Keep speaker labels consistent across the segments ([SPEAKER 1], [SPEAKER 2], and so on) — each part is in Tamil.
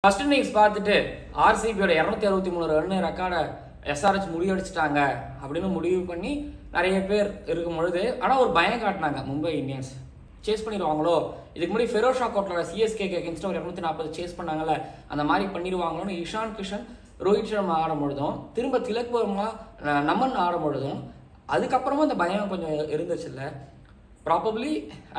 [SPEAKER 1] ஃபர்ஸ்ட் இன்னிங்ஸ் பார்த்துட்டு ஆர்சிபியோட 263 ரன் ரெக்கார்டை எஸ்ஆர்ஹெச் முறியடிச்சிட்டாங்க அப்படின்னு முடிவு பண்ணி நிறைய பேர் இருக்கும் பொழுது ஆனால் ஒரு பயம் காட்டினாங்க மும்பை இந்தியன்ஸ் சேஸ் பண்ணிடுவாங்களோ, இதுக்கு முன்னாடி ஃபெரோஷா கோட்டோட சிஎஸ்கேக்கு அகேன்ஸ்டாக ஒரு 240 சேஸ் பண்ணாங்கல்ல, அந்த மாதிரி பண்ணிடுவாங்களோன்னு இஷான் கிஷன் ரோஹித் சர்மா ஆடும் பொழுதும் திரும்ப திலக் வர்மா நமன் ஆடும் பொழுதும் அதுக்கப்புறமா அந்த பயம் கொஞ்சம் இருந்துச்சுல்ல. ப்ராபப்ளி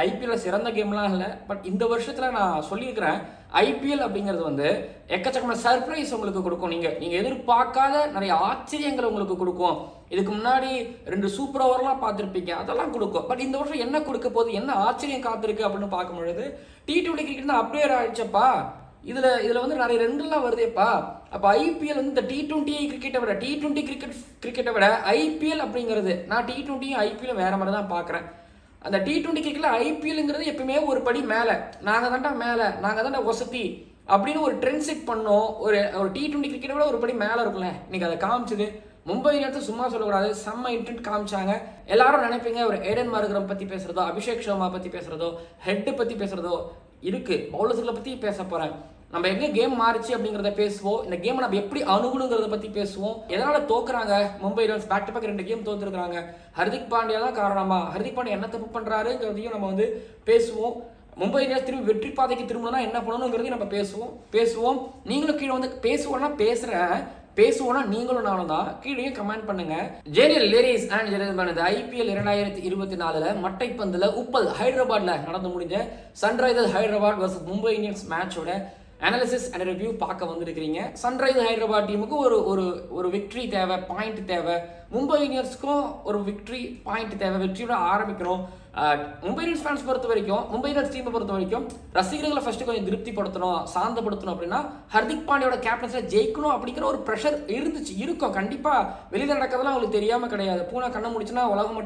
[SPEAKER 1] ஐபிஎல்ல சிறந்த கேம்லாம் இல்லை, பட் இந்த வருஷத்தில் நான் சொல்லியிருக்கிறேன் ஐபிஎல் அப்படிங்கிறது வந்து எக்கச்சக்கமான சர்ப்ரைஸ் உங்களுக்கு கொடுக்கும். நீங்கள் எதிர்பார்க்காத நிறைய ஆச்சரியங்களை உங்களுக்கு கொடுக்கும். இதுக்கு முன்னாடி 2 சூப்பர் ஓவர்லாம் பார்த்துருப்பீங்க, அதெல்லாம் கொடுக்கும். பட் இந்த வருஷம் என்ன கொடுக்க போகுது, என்ன ஆச்சரியம் காத்திருக்கு அப்படின்னு பார்க்கும்பொழுது T20 கிரிக்கெட் தான் அப்டேட் ஆகிடுச்சப்பா. இதில் வந்து நிறைய ரெண்டுலாம் வருதேப்பா. அப்போ ஐபிஎல் வந்து இந்த T20 கிரிக்கெட்டை விட T20 கிரிக்கெட்டை விட ஐபிஎல் அப்படிங்கிறது, நான் T20 ஐபிஎல் வேற மாதிரி தான் பார்க்குறேன். அந்த T20 கிரிக்கெட்ல ஐபிஎல்ங்கிறது எப்பவுமே ஒரு படி மேலே, நாங்கள் தாண்டா வசதி அப்படின்னு ஒரு ட்ரெண்ட் செட் பண்ணோம். ஒரு T20 கிரிக்கெட்டை விட ஒரு படி மேலே இருக்கும்ல. இன்னைக்கு அதை காமிச்சது மும்பை இந்தியன்ஸ். சும்மா சொல்லக்கூடாது, செம்ம இன்டென்ட் காமிச்சாங்க. எல்லாரும் நினைப்பீங்க ஒரு ஏடன் மார்கரம் பற்றி பேசுறதோ, அபிஷேக் சர்மா பற்றி பேசுறதோ, ஹெட் பற்றி பேசுறதோ இருக்கு. பவுலர்ஸ்களை பற்றி பேச போகிறேன். நம்ம எங்கே கேம் மாறிச்சு அப்படிங்கிறத பேசுவோம். இந்த கேமை நம்ம எப்படி அணுகணுங்கிறத பற்றி பேசுவோம். எதனால தோக்குறாங்க Mumbai Indians, back to back 2 game தோத்துருக்காங்க. ஹர்திக் பாண்டியா தான் காரணமா, ஹர்திக் பாண்டியா என்ன தப்பு பண்ணுறாருங்கிறதையும் நம்ம வந்து பேசுவோம். மும்பை இந்தியன்ஸ் திரும்பி வெற்றி பாதைக்கு திரும்பணும்னா என்ன பண்ணணுங்கிறதையும் நம்ம பேசுவோம். நீங்களும் கீழே வந்து பேசுவோம்னா நீங்களும் நானும் தான். கீழே கமெண்ட் பண்ணுங்க. ஜேனியல் லேடிஸ் அண்ட் ஜென்டில்மேன், ஐபிஎல் 2024 மட்டைப்பந்துல உப்பல் ஹைதராபாத்ல நடந்து முடிஞ்ச Sunrisers Hyderabad versus Mumbai Indians மேட்சோட அனாலிசிஸ் அண்ட் ரிவ்யூ பார்க்க வந்துருக்கிறீங்க. சன்ரைசர்ஸ் ஹைதராபாத் டீமுக்கு ஒரு விக்டரி தேவை, பாயிண்ட் தேவை. மும்பை இந்தியன்ஸ்க்கும் ஒரு விக்டரி பாயிண்ட் தேவை. வெற்றியோட ஆரம்பிக்கணும். மும்பை இந்தியன்ஸ் ஃபேன்ஸ் பொறுத்த வரைக்கும், மும்பை இந்தியன்ஸ் டீமை பொறுத்த வரைக்கும் ரசிகர்களை ஃபர்ஸ்ட் கொஞ்சம் திருப்திப்படுத்தணும், சாந்தப்படுத்தணும். அப்படின்னா ஹர்திக் பாண்டியோட கேப்டன்ஸில் ஜெயிக்கணும் அப்படிங்கிற ஒரு ப்ரெஷர் இருக்கும். கண்டிப்பாக வெளியில் நடக்கிறதுலாம் அவங்களுக்கு தெரியாமல் கிடையாது. பூனை கண்ணை முடிச்சுன்னா உலகம்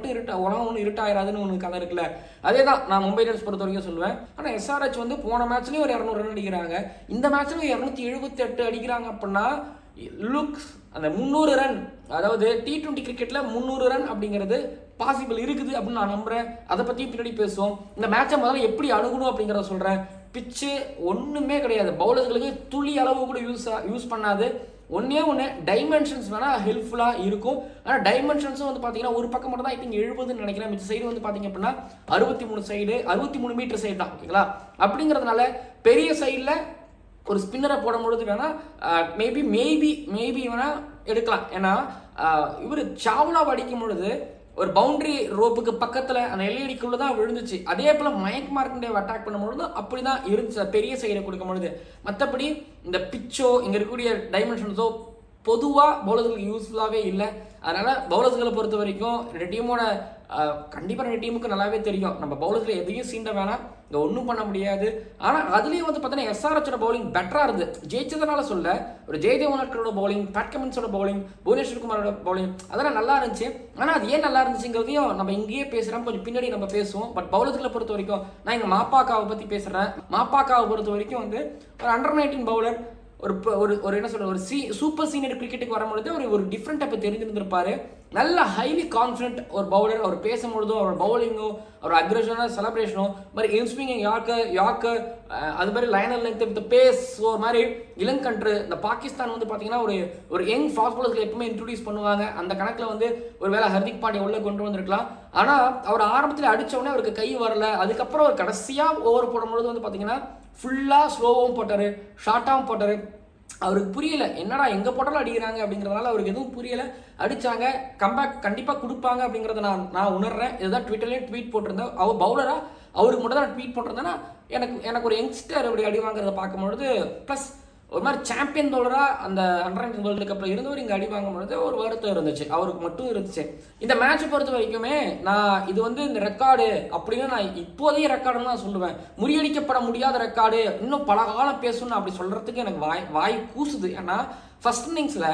[SPEAKER 1] ஒன்றும் இருட்டாயிராதுன்னு ஒன்று கதை இருக்குல்ல. அதே தான் நான் மும்பை இந்தியன்ஸ் பொறுத்த வரைக்கும் சொல்லுவேன். ஆனால் எஸ்ஆர்ஹெச் வந்து போன மேட்ச்லேயும் ஒரு 200 ரன் அடிக்கிறாங்க, இந்த மேட்ச்லையும் 278 அடிக்கிறாங்க. அப்படின்னா லுக்ஸ் அந்த 300 ரன், அதாவது T20 கிரிக்கெட்ல 300 ரன் அப்படிங்கிறது பாசிபிள் இருக்குது அப்படின்னு நான் நம்புறேன். அதை பத்தி பின்னாடி பேசுவோம். இந்த மேட்சை முதல்ல எப்படி அணுகணும் அப்படிங்கிறத சொல்றேன். பிச்சு ஒண்ணுமே கிடையாது, பவுலர்களுக்கு துளி அளவு கூட யூஸ் பண்ணாது. ஒன்று டைமென்ஷன்ஸ் வேணா ஹெல்ப்ஃபுல்லா இருக்கும். ஆனால் டைமென்ஷன்ஸும் வந்து பார்த்தீங்கன்னா ஒரு பக்கம் மட்டும் தான் ஐ திங்க் 70ன்னு நினைக்கிறேன். மிச்ச சைடு வந்து பார்த்தீங்க அப்படின்னா 63 மீட்டர் சைடு தான், ஓகேங்களா? அப்படிங்கிறதுனால பெரிய சைடில் ஒரு ஸ்பின்னரை போடும்பொழுது வேணா மேபி வேணா எடுக்கலாம். ஏன்னா இவர் சாவ்லா அடிக்கும் பொழுது ஒரு பவுண்டரி ரோப்புக்கு பக்கத்தில் அந்த எல்இடிக்குள்ள தான் விழுந்துச்சு. அதே போல் மயங்க் மார்க்கண்டே அட்டாக் பண்ணும்பொழுது அப்படி தான் இருந்துச்சு பெரிய சைடை கொடுக்கும் பொழுது. மற்றபடி இந்த பிச்சோ இங்கே இருக்கக்கூடிய டைமென்ஷன்ஸோ பொதுவாக பவுலர்களுக்கு யூஸ்ஃபுல்லாகவே இல்லை. அதனால் பவுலர்ஸ்களை பொறுத்த வரைக்கும் 2 டீமோட கண்டிப்பாக 2 டீமுக்கு நல்லாவே தெரியும், நம்ம பவுலர்ஸில் எதையும் சீண்ட வேணாம், இங்கே ஒன்றும் பண்ண முடியாது. ஆனால் அதுலேயும் வந்து பார்த்தீங்கன்னா எஸ்ஆர்ஹெச்சோட பவுலிங் பெட்டராக இருந்து, ஜெயிச்சதுனால சொல்ல, ஒரு ஜெயதேவ் உனக்கரோட பவுலிங், பேட் கமின்ஸோட பவுலிங், புவனேஸ்வர் குமாரோட பவுலிங் அதெல்லாம் நல்லா இருந்துச்சு. ஆனால் அது ஏன் நல்லா இருந்துச்சுங்கிறதையும் நம்ம இங்கேயே பேசுகிறோம், கொஞ்சம் பின்னாடி நம்ம பேசுவோம். பட் பவுலர்ஸ்களை பொறுத்த வரைக்கும் நான் இங்கே மாப்பாக்காவை பற்றி பேசுகிறேன். மாப்பாக்காவை பொறுத்த வரைக்கும் வந்து ஒரு அண்டர் 19 பவுலர், ஒரு என்ன சொல்ற, ஒரு சூப்பர் சீனியர் கிரிக்கெட்டுக்கு வரும்பொழுது ஒரு டிஃப்ரெண்ட் டைப் தெரிஞ்சிருந்திருப்பாரு. நல்ல ஹைலி கான்ஃபிடென்ட் ஒரு பவுலர். அவர் பேசும்பொழுதோ, அவர் பவுலிங்கோ, அவர் அக்ரெஷனோ, செலப்ரேஷனோ, மாதிரி இன்ஸ்விங்கிங் யார்க்கர் அது மாதிரி லைனர் லென்த் வித் பேஸ், ஒரு மாதிரி இளங்கன்று. இந்த பாகிஸ்தான் வந்து பார்த்தீங்கன்னா ஒரு யங் ஃபாஸ்ட் பவுலர்ஸ்களை எப்பவுமே இன்ட்ரோடியூஸ் பண்ணுவாங்க. அந்த கணக்கில் வந்து ஒரு வேளை ஹர்திக் பாண்டியா உள்ள கொண்டு வந்திருக்கலாம். ஆனால் அவர் ஆரம்பத்தில் அடித்தவுடனே அவருக்கு கை வரல. அதுக்கப்புறம் அவர் கடைசியாக ஓவர் போடும்பொழுது வந்து பார்த்தீங்கன்னா ஃபுல்லாக ஸ்லோவாகவும் போட்டார், ஷார்ட்டாகவும் போட்டார். அவருக்கு புரியல, என்னடா எங்கே போட்டாலும் அடிக்கிறாங்க அப்படிங்கிறதுனால அவருக்கு எதுவும் புரியலை. அடித்தாங்க, கம்பேக் கண்டிப்பாக கொடுப்பாங்க அப்படிங்கிறத நான் உணர்றேன். இதுதான் ட்விட்டர்லேயே ட்வீட் போட்டிருந்தேன். அவர் பவுலராக அவருக்கு மட்டும் தான் நான் ட்வீட் போட்டிருந்தேன்னா எனக்கு ஒரு யங்ஸ்டர் அப்படி அடி வாங்குறத பார்க்கும்பொழுது, ப்ளஸ் ஒரு மாதிரி சாம்பியன் பவுலராக அந்த அண்டர் 19 வேர்ல்டு கப்பில் இருந்தவர் இங்கே அடி வாங்கும்பொழுது ஒரு வருத்தம் இருந்துச்சு, அவருக்கு மட்டும் இருந்துச்சு. இந்த மேட்சை பொறுத்த வரைக்குமே நான் இது வந்து இந்த ரெக்கார்டு அப்படின்னு நான் இப்போதைய ரெக்கார்டுன்னு தான் சொல்லுவேன். முறியடிக்கப்பட முடியாத ரெக்கார்டு, இன்னும் பல காலம் பேசணும்னு அப்படி சொல்கிறதுக்கு எனக்கு வாய் கூசுது. ஏன்னா ஃபர்ஸ்ட் இன்னிங்ஸில்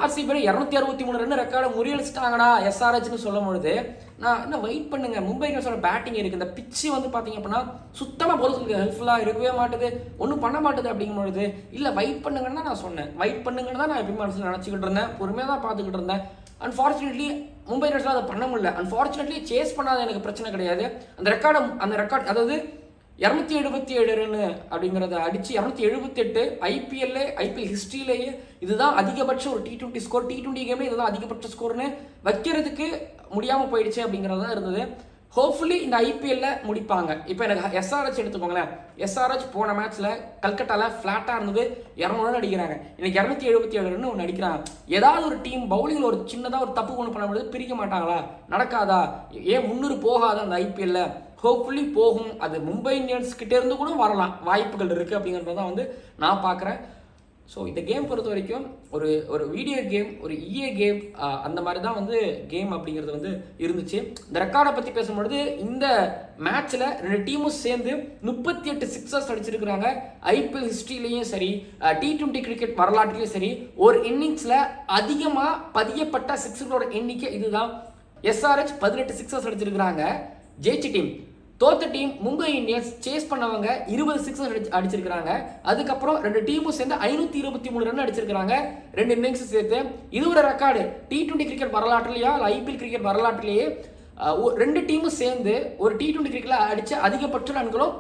[SPEAKER 1] ஆர்சிபி 263 ரன் ரெக்கார்டை முறியடிச்சிட்டாங்கடா எஸ்ஆர்ஹெச்னு சொல்லும் பொழுது நான் இன்னும் வெயிட் பண்ணுங்க. மும்பை இந்தியன்ஸோட பேட்டிங் இருக்குது, இந்த பிச்சு வந்து பார்த்தீங்க அப்படின்னா சுத்தமாக பவுலர்ஸ்களுக்கு ஹெல்ப்ஃபுல்லாக இருக்கவே மாட்டுது, ஒன்றும் பண்ண மாட்டுது. அப்படிங்கும் பொழுது இல்லை வெயிட் பண்ணுங்கன்னு தான் நான் சொன்னேன். வெயிட் பண்ணுங்கன்னு தான் நான் எப்பயும் மனசில் நினச்சிக்கிட்டு இருந்தேன், பொறுமையாக தான் பார்த்துக்கிட்டு இருந்தேன். அன்ஃபார்ச்சுனேட்லி மும்பை இந்தியன்ஸ்லாம் அதை பண்ண முடியல. அன்ஃபார்ச்சுனேட்லி சேஸ் பண்ணாத எனக்கு பிரச்சனை கிடையாது. அந்த ரெக்கார்டு அதாவது 277 ரன் அப்படிங்கிறத அடித்து 278 ஐபிஎல் ஹிஸ்ட்ரியிலேயே இதுதான் அதிகபட்ச ஒரு T20 ஸ்கோர். T20 கேமே இதுதான் அதிகபட்ச ஸ்கோர்னு வைக்கிறதுக்கு முடியாமல் போயிடுச்சு அப்படிங்கிறது தான் இருந்தது. ஹோப்ஃபுல்லி இந்த ஐபிஎல்ல முடிப்பாங்க. இப்போ எனக்கு எஸ்ஆர்ஹெச் எடுத்துக்கோங்களேன். எஸ்ஆர்ஹெச் போன மேட்ச்சில் கல்கட்டாவில் ஃப்ளாட்டாக இருந்தது 200 ரன் அடிக்கிறாங்க. இன்னைக்கு 277 ரன் ஒன்று அடிக்கிறாங்க. ஏதாவது ஒரு டீம் பவுலிங்கில் ஒரு சின்னதாக ஒரு தப்பு ஒன்று பண்ணும்போது பிரிக்க மாட்டாங்களா? நடக்காதா? ஏன் முன்னூறு போகாதா அந்த ஐபிஎல்ல? ஹோப்ஃபுல்லி போகும். அது மும்பை இந்தியன்ஸ் கிட்டே இருந்து கூட வரலாம், வாய்ப்புகள் இருக்குது அப்படிங்கிறத தான் வந்து நான் பார்க்குறேன். ஸோ இந்த கேம் பொறுத்த வரைக்கும் ஒரு வீடியோ கேம், ஒரு EA கேம், அந்த மாதிரி தான் வந்து கேம் அப்படிங்கிறது வந்து இருந்துச்சு. இந்த ரெக்கார்டை பற்றி பேசும்பொழுது இந்த மேட்ச்சில் 2 டீமும் சேர்ந்து 38 சிக்ஸர்ஸ் அடிச்சிருக்கிறாங்க. ஐபிஎல் ஹிஸ்ட்ரியிலையும் சரி, T20 கிரிக்கெட் வரலாற்றுலையும் சரி, ஒரு இன்னிங்ஸில் அதிகமாக பதியப்பட்ட சிக்ஸர்களோட எண்ணிக்கை இதுதான். எஸ்ஆர்ஹெச் 18 சிக்ஸர்ஸ் அடிச்சிருக்கிறாங்க. ஜெயிச்ச டீம். தோத்த டீம் மும்பை இந்தியன்ஸ் சேஸ் பண்ணவங்க 20 சிக்ஸர்ஸ் அடிச்சிருக்காங்க. அதுக்கப்புறம் 2 டீமும் சேர்ந்து 523 ரன் அடிச்சிருக்காங்க 2 இன்னிங்ஸ் சேர்த்து. இது ஒரு ரெக்கார்டு T20 கிரிக்கெட் வரலாற்றுலையா இல்லை ஐபிஎல் கிரிக்கெட் வரலாற்றுலேயே 2 டீமும் சேர்ந்து ஒரு T20 கிரிக்கெட்ல அடிச்ச அதிகபட்ச ரன்களும்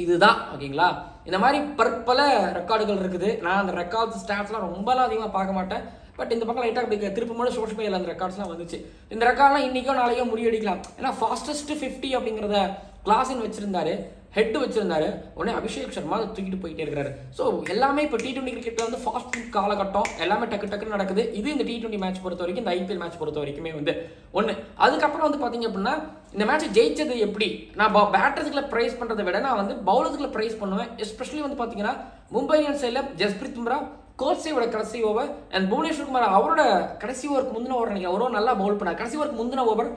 [SPEAKER 1] இதுதான். ஓகேங்களா? இந்த மாதிரி பற்பல ரெக்கார்டுகள் இருக்குது. நான் அந்த ரெக்கார்ட்ஸ் ஸ்டாட்ஸ்லாம் ரொம்பலாம் அதிகமாக பார்க்க மாட்டேன். பட் இந்த பக்கம் லைட்டாக அப்படி திருப்பி சோஷியல் மீடியாவில் அந்த ரெக்கார்ட்ஸ்லாம் வந்துச்சு. இந்த ரெக்கார்ட்லாம் இன்றைக்கோ நாளைக்கோ முறியடிக்கலாம். ஏன்னா ஃபாஸ்டஸ்ட் 50 அப்படிங்கிறத கிளாஸின் வச்சிருந்தாரு, ஹெட் வச்சிருந்தாரு. உடனே அபிஷேக் சர்மா அதை தூக்கிட்டு போயிட்டே இருக்கிறாரு. ஸோ எல்லாமே இப்போ T20 கிரிக்கெட்டில் வந்து ஃபாஸ்ட் காலகட்டம், எல்லாமே டக்குன்னு நடக்குது. இது இந்த T20 மேட்ச் பொறுத்த வரைக்கும், இந்த ஐபிஎல் மேட்ச் பொறுத்த வரைக்குமே வந்து ஒன்று. அதுக்கப்புறம் வந்து பார்த்தீங்க அப்படின்னா இந்த மேட்ச்சை ஜெயிச்சது எப்படி? நான் பேட்டர்ஸுக்குள்ள ப்ரைஸ் பண்ணுறதை விட நான் வந்து பவுலர்ஸுக்குள்ள ப்ரைஸ் பண்ணுவேன். எஸ்பெஷலி வந்து பார்த்தீங்கன்னா மும்பை இந்தியன்ஸ் சைடில் ஜஸ்பிரீத் பும்ரா, கோல்சேவோட கடைசி ஓவர் அண்ட் புவனேஸ்வர் குமார் அவரோட கடைசி ஓவருக்கு முந்தின ஓவர் நினைக்கிறேன், அவரும் நல்லா பவுல் பண்ணார் கடைசி ஓவருக்கு முந்தின ஓவர்.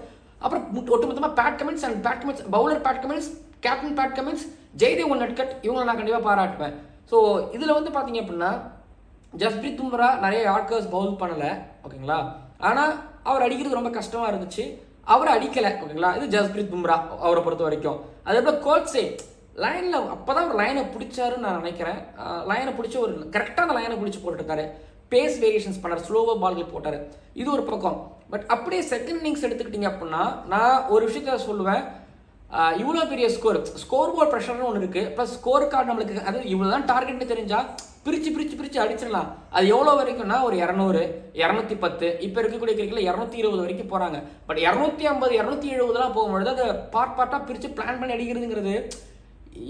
[SPEAKER 1] அப்புறம் ஒட்டுமொத்தமாக Pat Cummins bowler Pat Cummins, captain Pat Cummins, Jaydev Unadkat, இவங்களை நான் கண்டிப்பாக பாராட்டுவேன். ஸோ இதில் வந்து பார்த்தீங்க அப்படின்னா ஜஸ்பிரீத் பும்ரா நிறைய யார்க்கர்ஸ் பவுல் பண்ணலை. ஓகேங்களா? ஆனால் அவர் அடிக்கிறது ரொம்ப கஷ்டமாக இருந்துச்சு. அவர் அடிக்கலை. ஓகேங்களா? இது ஜஸ்பிரீத் பும்ரா அவரை பொறுத்த வரைக்கும். அதேபோல் கோல்சே லைனில் அப்போ தான் ஒரு லைனை பிடிச்சாருன்னு நான் நினைக்கிறேன். லைனை பிடிச்சி ஒரு கரெக்டாக அந்த லைனை பிடிச்சி போட்டுருக்காரு. பேஸ் வேரியேஷன்ஸ் பண்ணார், ஸ்லோவாக பால்கள் போட்டார். இது ஒரு பக்கம். பட் அப்படியே செகண்ட் இன்னிங்ஸ் எடுத்துக்கிட்டிங்க அப்படின்னா நான் ஒரு விஷயத்த சொல்லுவேன். இவ்வளோ பெரிய ஸ்கோர் போர்ட் ப்ரெஷர்னு ஒன்று இருக்குது. ப்ளஸ் ஸ்கோர் கார்டு நம்மளுக்கு அது இவ்வளோ தான் டார்கெட்னு தெரிஞ்சால் பிரித்து அடிச்சிடலாம். அது எவ்வளோ வரைக்கும்னா ஒரு 200, 210, இப்போ இருக்கக்கூடிய கிரிக்கெட்டில் 220 வரைக்கும் போகிறாங்க. பட் 250, 270 போகும்பொழுது அதை பார்ட்டாக பிரித்து பிளான் பண்ணி அடிக்கிறதுங்கிறது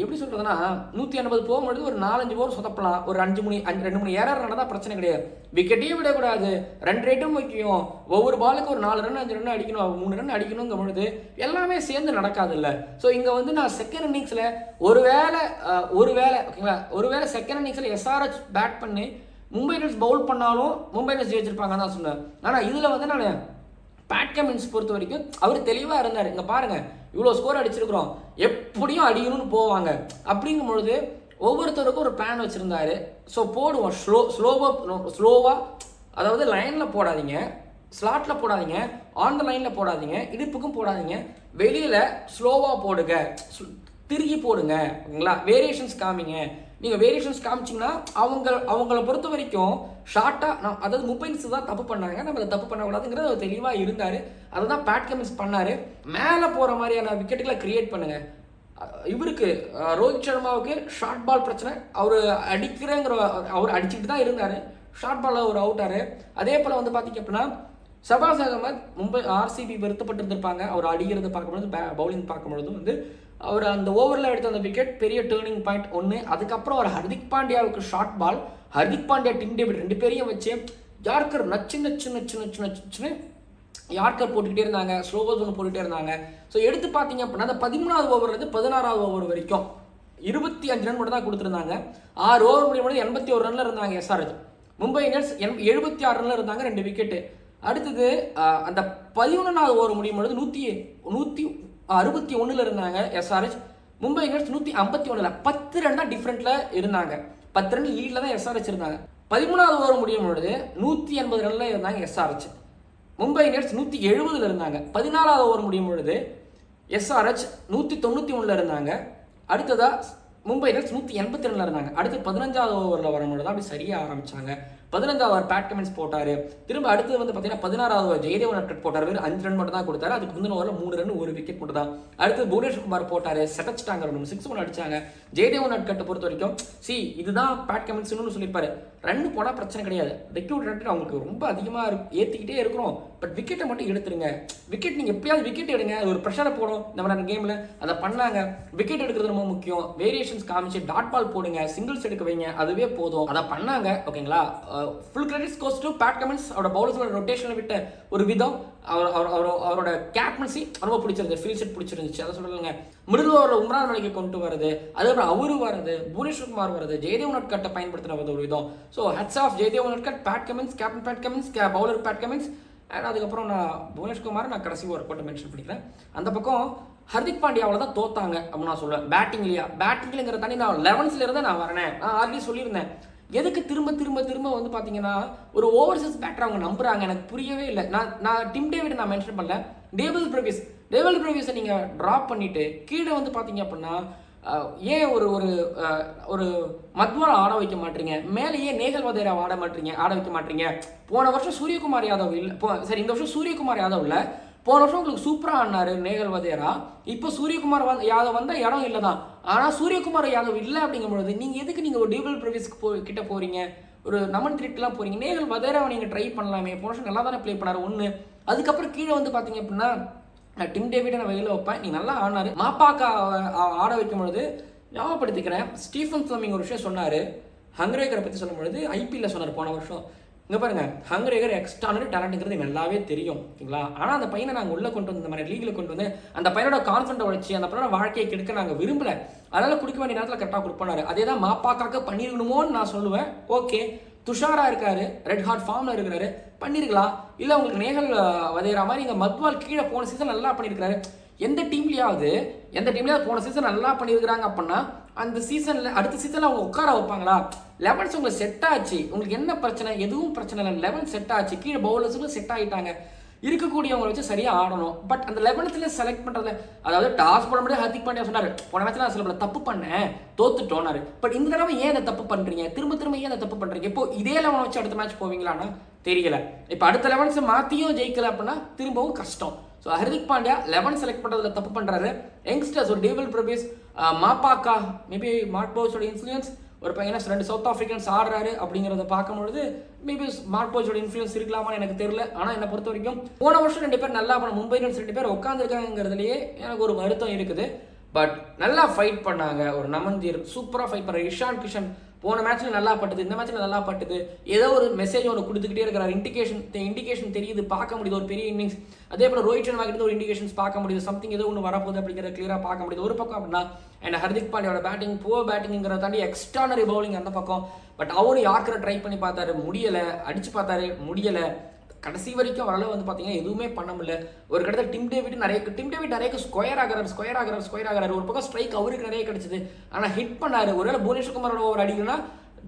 [SPEAKER 1] எப்படி சொல்கிறதுனா 180 போகும்பொழுது ஒரு 4-5 ஓவர் சொதப்பலாம். ஒரு 2 3 ஏரர் நடந்தால் பிரச்சனை கிடையாது. விக்கெட்டையும் விடக்கூடாது, ரன் ரேட்டும் முக்கியம். ஒவ்வொரு பாலுக்கு ஒரு 4 ரன் 5 ரன் அடிக்கணும், 3 ரன் அடிக்கணுங்கிற பொழுது எல்லாமே சேர்ந்து நடக்காது இல்லை. ஸோ இங்கே வந்து நான் செகண்ட் இன்னிங்ஸில் ஒருவேளை ஓகேங்களா, ஒருவேளை செகண்ட் இன்னிங்ஸில் எஸ்ஆர்ஹெச் பேட் பண்ணி மும்பை இந்தியன்ஸ் பவுல் பண்ணாலும் மும்பை இந்தியன்ஸ் ஜெயிச்சிருப்பாங்கன்னு தான் சொன்னேன். ஆனால் இதில் வந்து நான் பேட் கமின்ஸ் பொறுத்த வரைக்கும் அவர் தெளிவாக இருந்தார். இங்கே பாருங்கள், இவ்வளோ ஸ்கோர் அடிச்சிருக்கிறோம், எப்படியும் அடிக்கணும்னு போவாங்க. அப்படிங்கும் பொழுது ஒவ்வொருத்தருக்கும் ஒரு பிளான் வச்சுருந்தாரு. ஸோ போடுவோம் ஸ்லோவாக, அதாவது லைனில் போடாதீங்க, ஸ்லாட்டில் போடாதீங்க, ஆன் த லைனில் போடாதீங்க, இடுப்புக்கும் போடாதீங்க, வெளியில் ஸ்லோவாக போடுங்க, திருகி போடுங்க. ஓகேங்களா? வேரியேஷன்ஸ் காமிங்க. நீங்கள் வேரியேஷன்ஸ் காமிச்சிங்கன்னா அவங்கள பொறுத்த வரைக்கும் ஷார்ட்டாக அதாவது மும்பை இந்தியன்ஸ் தான் தப்பு பண்ணாங்க, நம்ம அதை தப்பு பண்ணக்கூடாதுங்கிறது அவர் தெளிவாக இருந்தார். அதை தான் பேட் கமின்ஸ் பண்ணார். மேலே போகிற மாதிரியான விக்கெட்டுகளை கிரியேட் பண்ணுங்கள். இவருக்கு ரோஹித் சர்மாவுக்கு ஷார்ட் பால் பிரச்சனை, அவர் அவர் அடிச்சுட்டு தான் இருந்தார். ஷார்ட் பாலில் அவர் அவுட்டார். அதே போல் வந்து பார்த்திங்க அப்படின்னா ஷபாஸ் அகமத் மும்பை RCB வருத்தப்பட்டு இருந்திருப்பாங்க. அவர் அடிக்கிறது பார்க்கும்பொழுது, பவுலிங் பார்க்கும்பொழுது வந்து அவர் அந்த ஓவரில் எடுத்த அந்த விக்கெட் பெரிய டேர்னிங் பாயிண்ட் ஒன்று. அதுக்கப்புறம் அவர் ஹர்திக் பாண்டியாவுக்கு short ball, Hardik Pandya, Tim David 2 பேரையும் வச்சு யார்கர் நச்சுன்னு யார்கர் போட்டுக்கிட்டே இருந்தாங்க, ஸ்லோவர்ஸ் ஒன்று போட்டுகிட்டே இருந்தாங்க. ஸோ எடுத்து பார்த்தீங்க அப்படின்னா அந்த 13வது ஓவர்லேருந்து 16வது ஓவர் வரைக்கும் 25 ரன் மட்டும் தான் கொடுத்துருந்தாங்க. 6 ஓவர் முடியும் 81 ரன்ல இருந்தாங்க எஸ்ஆர்ஹெச். மும்பை இந்தியன்ஸ் 76 ரன்ல இருந்தாங்க, 2 விக்கெட்டு. அடுத்தது அந்த 11வது ஓவர் முடியும் பொழுது 161 இருந்தாங்க எஸ்ஆர்ஹெச். மும்பை இந்தியன்ஸ் 151, 10 ரன் தான் டிஃப்ரெண்ட்ல இருந்தாங்க. 10 ரன் லீட்ல தான் எஸ்ஆர்ஹெச் இருந்தாங்க. 13வது ஓவர் முடியும் பொழுது 180 ரன்ல இருந்தாங்க எஸ்ஆர்ஹெச். மும்பை இந்தியன்ஸ் 170 இருந்தாங்க. 14வது ஓவர் முடியும் பொழுது எஸ்ஆர்ஹெச் 191 இருந்தாங்க. அடுத்ததா மும்பை இந்தியன்ஸ் 182 இருந்தாங்க. அடுத்து 15வது ஓவரில் வரும்பொழுது தான் அப்படி சரியாக ஆரம்பிச்சாங்க. 15வது ஓவர் பேட் கமின்ஸ் போட்டார். திரும்ப அடுத்தது வந்து பார்த்தீங்கன்னா 16வது ஓவர் ஜெயதேவ் உனட்கட் போட்டார். வெறும் 5 ரன் மட்டும் தான் கொடுத்தாரு. அதுக்கு முந்தின ஓவரில் 3 ரன் 1 விக்கெட் மட்டும் தான். அடுத்து புவனேஸ்வர் குமார் போட்டார், செட்டச்சிட்டாங்க, 6 ரன் அடிச்சாங்க. ஜெயதேவ் உனட்கட்டை பொறுத்த வரைக்கும் இதுதான் பேட் கமின்ஸ்னு சொல்லியிருப்பாரு. ரன் போனால் பிரச்சனை கிடையாது, விக்கெட் ரன் அவங்களுக்கு ரொம்ப அதிகமாக ஏற்றிக்கிட்டே இருக்கிறோம், பட் விக்கெட்டை மட்டும் எடுத்துருங்க. விக்கெட் நீங்கள் எப்பயாவது விக்கெட் எடுங்க, அது ஒரு ப்ரெஷரை போடும் இந்த மாதிரி கேமில். அதை பண்ணாங்க. விக்கெட் எடுக்கிறது ரொம்ப முக்கியம். வேரியேஷன்ஸ் காமிச்சு டாட் பால் போடுங்க, சிங்கிள்ஸ் எடுக்க வைங்க, அதுவே போதும். அதை பண்ணாங்க. ஓகேங்களா? Full credits goes to Pat Cummins. அவரோட பவுலர்ஸோட ரொட்டேஷனில் விட்ட ஒரு விதம், அவரோட கேப்டன்சி ரொம்ப பிடிச்சிருந்தது, ஃபீல் செட் பிடிச்சிருந்துச்சு. அதை சொல்லுங்க. மிடில் ஓவரில் உம்ரான் மலிக்கை கொண்டு வருது, அதுக்கப்புறம் அவரு வருது, புவனேஸ்வர் குமார் வருது, ஜெயதேவ் உனட்கட்டை பயன்படுத்தின ஒரு விதம். So hats off Jaydev Unadkat, Pat Cummins, captain Pat Cummins, bowler Pat Cummins. And அதுக்கப்புறம் நான் புவனேஸ்வர் குமார் நான் கடைசி ஒரு போட்டு மென்ஷன் பண்ணிக்கிறேன். அந்த பக்கம் ஹர்திக் பாண்டியாவில் தான் தோத்தாங்க அப்படின்னு நான் சொல்லுவேன். பேட்டிங்லேங்கிற தாண்டி நான் 11th இருந்து நான் வரேன். நான் ஆல்ரெடி சொல்லியிருந்தேன். எதுக்கு திரும்ப திரும்ப திரும்ப வந்து பார்த்தீங்கன்னா ஒரு ஓவர்சீஸ் பேட்டர் அவங்க நம்புறாங்க, எனக்கு புரியவே இல்லை. நான் டிம் டேவிட் நான் மென்ஷன் பண்ணல. டேவிட் பிரவிஸை நீங்கள் ட்ராப் பண்ணிட்டு கீழே வந்து பார்த்தீங்க அப்படின்னா ஏன் ஒரு மத்வால் ஆட வைக்க மாட்டீங்க, மேலேயே நேகல் வதேரா ஆட வைக்க மாட்டீங்க. போன வருஷம் சூரியகுமார் யாதவ் இல்லை, சரி இந்த வருஷம் சூரியகுமார் யாதவ் இல்லை, போன வருஷம் உங்களுக்கு சூப்பராக ஆடினாரு நேகல் வதேரா. இப்போ சூரியகுமார் யாதவ் வந்தால் இடம் இல்லை தான். ஆனால் சூரியகுமார் யாதவ் இல்லை அப்படிங்கும்பொழுது நீங்கள் எதுக்கு நீங்கள் ஒரு டேவிட் பிரவிஸ்க்கு கிட்ட போகிறீங்க, ஒரு நமன் திரிட்டுலாம் போகிறீங்க. நேகல் வதேராவை நீங்கள் ட்ரை பண்ணலாமே, போன வருஷம் நல்லா தானே ப்ளே பண்ணார் ஒன்று. அதுக்கப்புறம் கீழே வந்து பார்த்தீங்க அப்படின்னா நான் டிம் டேவிடை நான் வெளியில் வைப்பேன். நீ நல்லா ஆடினார். மாப்பாக்கா ஆட வைக்கும் பொழுது ஞாபகப்படுத்திக்கிறேன், ஸ்டீஃபன் ஃப்ளமிங் ஒரு விஷயம் சொன்னார் ஹங்கரேகரை பற்றி சொல்லும் பொழுது. ஐபிஎல்ல சொன்னார் போன வருஷம். இங்கே பாருங்க, ஹங்கரேகர் எக்ஸ்ட்ரானரி டேலண்ட்டுங்கிறது நல்லாவே தெரியும், ஓகேங்களா? ஆனால் அந்த பையனை நாங்கள் உள்ளே கொண்டு வந்து இந்த மாதிரி லீகில் கொண்டு வந்து அந்த பையனோட கான்ஃபிடென்ட் உழைச்சி அந்த பையனோட வாழ்க்கையை கெடுக்க நாங்கள் விரும்பலை. அதனால் கொடுக்க வேண்டிய நேரத்தில் கரெக்டாக கொடுப்பாரு. அதே தான் மாப்பாக்காக்க பண்ணிருக்கணுமோன்னு நான் சொல்லுவேன். ஓகே, துஷாரா இருக்காரு, ரெட் ஹாட் ஃபார்ம்ல இருக்கிறாரு, பண்ணிருக்கலாம். இல்லை உங்களுக்கு நேகல் வதேரா மாதிரி இங்கே மத்வால் கீழே போன சீசன் நல்லா பண்ணியிருக்காரு. எந்த டீம்லையாவது போன சீசன் நல்லா பண்ணியிருக்கிறாங்க அப்படின்னா அந்த சீசனில் அடுத்த சீசனில் அவங்க உட்கார வைப்பாங்களா? 11 உங்களுக்கு செட் ஆச்சு, உங்களுக்கு என்ன பிரச்சனை? எதுவும் பிரச்சனை இல்லை. 11 செட் ஆச்சு, கீழே பவுலர்ஸுக்கும் செட் ஆகிட்டாங்க. இருக்கக்கூடியவங்களை வச்சு சரியாக ஆடணும். பட் அந்த 11th செலக்ட் பண்ணுறது, அதாவது டாஸ் போட முடியாது. ஹர்திக் பாண்டியா சொன்னார், போன மேட்ச்ல நான் சில தப்பு பண்ணேன், தோத்துட்டோனாரு. பட் இந்த தடவை ஏன் அதை தப்பு பண்ணுறீங்க, திரும்ப ஏன் அதை தப்பு பண்ணுறீங்க? இப்போ இதே 11 வச்சு அடுத்த மேட்ச் போவீங்களான்னா தெரியல. இப்போ அடுத்த 11 மாற்றியும் ஜெயிக்கல அப்படின்னா திரும்பவும் கஷ்டம். ஸோ ஹர்திக் பாண்டியா 11 செலக்ட் பண்ணுறதுல தப்பு பண்ணுறாரு. யங்ஸ்டர்ஸ் ஒரு David Brevis, Maphaka, maybe Mark போஸோட இன்ஃப்ளூயன்ஸ், ஒரு பையனா 2 சவுத் ஆஃப்ரிக்கன்ஸ் ஆடுறாரு அப்படிங்கிறத பார்க்கும்பொழுது மேபி மார்க் போஸோட இன்ஃப்ளூயன்ஸ் இருக்கலாமான்னு எனக்கு தெரியல. ஆனால் என்னை பொறுத்த வரைக்கும் போன வருஷம் 2 பேர் நல்லா பண்ண மும்பை இந்தியன்ஸ் 2 பேர் உட்காந்துருக்காங்கிறதுலேயே எனக்கு ஒரு வருத்தம் இருக்குது. பட் நல்லா ஃபைட் பண்ணாங்க. ஒரு நமன்தீர் சூப்பராக ஃபைட் பண்ணுறாரு. இஷான் கிஷன் போன மேட்ச்ல நல்லா பட்டுது, இந்த மேட்ச்ல நல்லா பட்டுது. ஏதோ ஒரு மெசேஜ் ஒன்று கொடுத்துக்கிட்டே இருக்கிறார். இண்டிகேஷன் தெரியுது, பார்க்க முடியுது ஒரு பெரிய இன்னிங்ஸ். அதே போல ரோஹித் சர்மா கிட்ட ஒரு இண்டிகேஷன்ஸ் பார்க்க முடியுது, சம்திங் ஏதோ ஒன்று வரப்போகுது அப்படிங்கிறத கிளியராக பார்க்க முடியுது ஒரு பக்கம் அப்படின்னா. அண்ட் ஹர்திக் பாண்டியோட பேட்டிங் புவர் பேட்டிங்கிறத தாண்டி எக்ஸ்ட்ரானரி பவுலிங் அந்த பக்கம். பட் அவரும் யார்க்கரை ட்ரை பண்ணி பார்த்தாரு, முடியலை. அடிச்சு பார்த்தாரு, முடியலை. கடைசி வரைக்கும் வரல வந்து பார்த்தீங்கன்னா எதுவுமே பண்ண முடியல. ஒரு கடத்தில் டிம் டேவிட் நிறைய ஸ்கொயர் ஆகிறாரு. ஒரு பக்கம் ஸ்ட்ரைக் அவருக்கு நிறைய கிடைச்சது, ஆனால் ஹிட் பண்ணாரு. ஒருவேளை புவனேஸ்வர் குமாரோட ஒரு அடிக்கணும்னா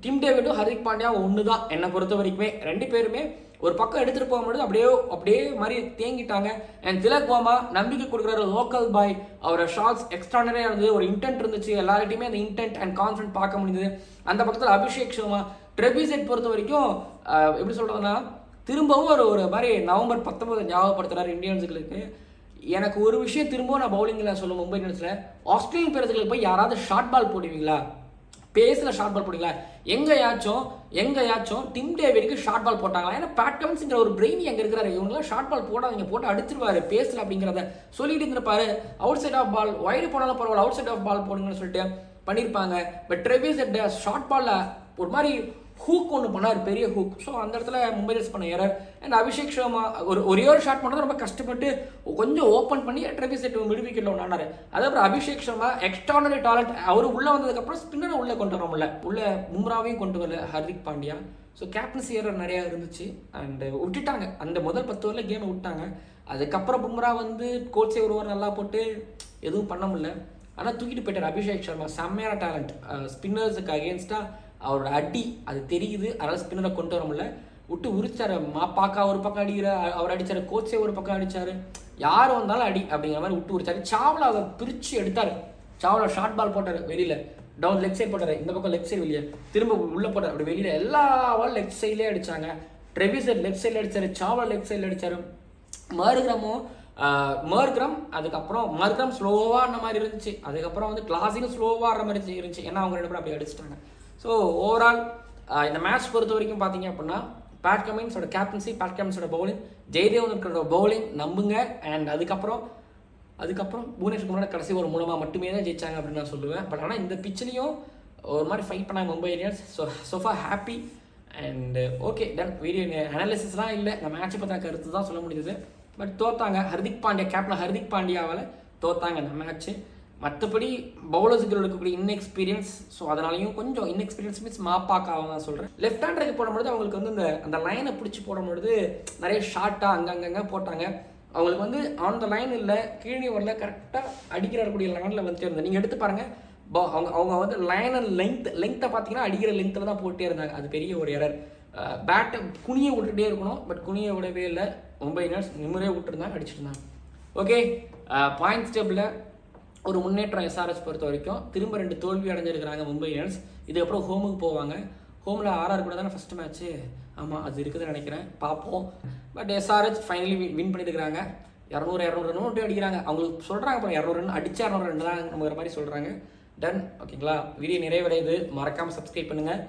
[SPEAKER 1] டிம் டேவிடும் ஹர்திக் பாண்டியா ஒன்று தான் என்னை பொறுத்த வரைக்குமே. 2 பேருமே ஒரு பக்கம் எடுத்துகிட்டு போகும்போது அப்படியே மாதிரி தேங்கிட்டாங்க. அண்ட் திலக் வர்மா நம்பிக்கை கொடுக்குறாரு, லோக்கல் பாய். அவரோட ஷாட்ஸ் எக்ஸ்ட்ரானரியாக இருந்தது, ஒரு இன்டென்ட் இருந்துச்சு. எல்லார்ட்டையுமே அந்த இன்டென்ட் அண்ட் கான்ஃபிடென்ட் பார்க்க முடியுது. அந்த பக்கத்தில் அபிஷேக் சர்மா, ட்ரெபிசெட் பொறுத்த வரைக்கும் எப்படி சொல்கிறதுனா திரும்பவும் ஒரு மாதிரி நவம்பர் 19 ஞாபகப்படுத்துறாரு இந்தியன்ஸுகளுக்கு. எனக்கு ஒரு விஷயம் திரும்பவும் நான் பவுலிங்கில் சொல்லும், மும்பை இந்தியன்ஸில் ஆஸ்திரேலியன் பேரத்துகளுக்கு போய் யாராவது ஷார்ட் பால் போடுவீங்களா, பேஸில் ஷார்ட் பால் போடுவீங்களா? எங்கேயாச்சும் டிம் டேவிடுக்கு ஷார்ட் பால் போட்டாங்களா? ஏன்னா பேட் கமின்ஸ்ங்கிற ஒரு பிரெயின் எங்கே இருக்கிறாரு, இவங்களாம் ஷார்ட் பால் போடாதீங்க, போட்டு அடிச்சிருவாரு பேஸில் அப்படிங்கிறத சொல்லிட்டு இருந்திருப்பாரு. Outside off ball, wide போனாலும் பரவாயில்ல, அவுட் சைட் ஆஃப் பால் போடுங்கன்னு சொல்லிட்டு பண்ணியிருப்பாங்க. பட் ட்ரெவிஸ் ஷார்ட் பாலில் ஒரு மாதிரி ஹூக் ஒன்று பண்ணார், பெரிய ஹூக். ஸோ அந்த இடத்துல மும்பை இந்தியன்ஸ் பண்ண எரர். அண்ட் அபிஷேக் சர்மா ஒரே ஒரு ஷாட் பண்ணுறது ரொம்ப கஷ்டப்பட்டு கொஞ்சம் ஓப்பன் பண்ணி ட்ரெவிஸ் ஹெட் மிட் விக்கெட்டில் ஒன்றாரு. அதுக்கப்புறம் அபிஷேக் சர்மா எக்ஸ்ட்ரானரி டேலண்ட். அவர் உள்ளே வந்ததுக்கப்புறம் ஸ்பின்னரை உள்ளே கொண்டு வர முடியல, உள்ளே பும்ராவையும் கொண்டு வரல Hardik Pandya. So captaincy error நிறையா இருந்துச்சு. அண்ட் விட்டுட்டாங்க, அந்த முதல் 10 ஓவரில் கேமை விட்டாங்க. அதுக்கப்புறம் பும்ரா வந்து கோச்சே ஒரு ஓவர் நல்லா போட்டு எதுவும் பண்ண முடியல. ஆனால் தூக்கிட்டு போயிட்டார் அபிஷேக் சர்மா. செம்மையான டேலண்ட். ஸ்பின்னர்ஸுக்கு அகேன்ஸ்டாக அவரோட அடி அது தெரியுது. அதனால் ஸ்பின்னரை கொண்டு வர முடியல, விட்டு உரிச்சாரு. மாப்பாக்கா ஒரு பக்கம் அடிக்கிற அவர் அடித்தார், கோச்சே ஒரு பக்கம் அடித்தார். யார் வந்தாலும் அடி அப்படிங்கிற மாதிரி விட்டு உரிச்சாரு. சாவ்லா அதை பிரித்து எடுத்தார். சாவ்லா ஷார்ட் பால் போட்டார் வெளியில். டவுன் லெக் சைடு போட்டார், இந்த பக்கம் லெக் சைடு வெளியே, திரும்ப உள்ளே போட்டார், அப்படி வெளியில் எல்லா பால் லெக் சைட்லேயே அடித்தாங்க. ட்ரெவிசர் லெக் சைடில் அடித்தார், சாவல் லெக் சைடில் அடித்தார். மர்க்ரம் அதுக்கப்புறம் மர்க்ரம் ஸ்லோவாக ஆன மாதிரி இருந்துச்சு. அதுக்கப்புறம் வந்து கிளாஸிலும் ஸ்லோவாக ஆடுற மாதிரி இருந்துச்சு. ஏன்னா அவங்க 2 பேரும் அப்படி அடிச்சிட்டாங்க. ஸோ ஓவரால் இந்த மேட்ச் பொறுத்த வரைக்கும் பார்த்தீங்க அப்படின்னா பேட் கமின்ஸோட கேப்டன்சி, பேட் கமின்ஸோட பவுலிங், ஜெயதேவனோட பவுலிங் நம்புங்க. அண்ட் அதுக்கப்புறம் புவனேஸ்வர் குமார் கடைசி ஒரு மூலமாக மட்டுமே தான் ஜெயிச்சாங்க அப்படின்னு நான் சொல்லுவேன். பட் ஆனால் இந்த பிச்சிலையும் ஒரு மாதிரி ஃபைட் பண்ணாங்க Mumbai Indians. So far happy. And okay done. Video அனாலிசிஸ்லாம் இல்லை, இந்த மேட்சை பற்றின கருத்து தான் சொல்ல முடியுது. பட் தோத்தாங்க. கேப்டன் ஹர்திக் பாண்டியாவால் தோத்தாங்க இந்த மேட்ச்சு. மற்றபடி பவுலர்ஸுக்கு இருக்கக்கூடிய இன்எக்ஸ்பீரியன்ஸ், ஸோ அதனாலையும் கொஞ்சம் இன்எக்ஸ்பீரியன்ஸ் மீன்ஸ் மாப்பாக்காக தான் சொல்கிறேன். லெஃப்ட் ஹேண்டருக்கு போடும்பொழுது அவங்களுக்கு வந்து அந்த லைனை பிடிச்சி போடும்பொழுது நிறைய ஷார்ட்டாக அங்கங்கே போட்டாங்க. அவங்களுக்கு வந்து ஆன் த லைன் இல்லை, கீழே வரல, கரெக்டாக அடிக்கிறக்கூடிய லைனில் வந்துட்டே இருந்தது. நீங்கள் எடுத்து பாருங்கள், அவங்க வந்து லைன் அண்ட் லெங்த்தை பார்த்தீங்கன்னா அடிக்கிற லெங்த்தில் தான் போட்டே இருந்தாங்க. அது பெரிய ஒரு எரர். பேட்டை குனியை விட்டுட்டே இருக்கணும், பட் குனியை விடவே இல்லை. மும்பை இந்தியன்ஸ் நிம்மதியாக விட்டுருந்தாங்க, அடிச்சிருந்தாங்க. ஓகே, பாயிண்ட்ஸ் டேபிளில் ஒரு முன்னேற்றம் எஸ்ஆர்எச் பொறுத்த வரைக்கும். திரும்ப 2 தோல்வி அடைஞ்சிருக்கிறாங்க மும்பை இந்தியன்ஸ். இதுக்கப்புறம் ஹோமுக்கு போவாங்க. ஹோமில் ஆர்ஆர் கூட தானே ஃபஸ்ட்டு மேட்ச்சு. ஆமாம், அது இருக்குதுன்னு நினைக்கிறேன், பார்ப்போம். பட் எஸ்ஆர்எச் ஃபைனலி வின் பண்ணியிருக்கிறாங்க. 200 ரன் மட்டும் அடிக்கிறாங்க. அவங்களுக்கு சொல்கிறாங்க அப்புறம் 200 ரன் அடித்தா 200 ரன் தான் நமக்கு மாதிரி சொல்கிறாங்க. டன். ஓகேங்களா, வீடியோ நிறைவடையுது. மறக்காமல் சப்ஸ்கிரைப் பண்ணுங்கள்.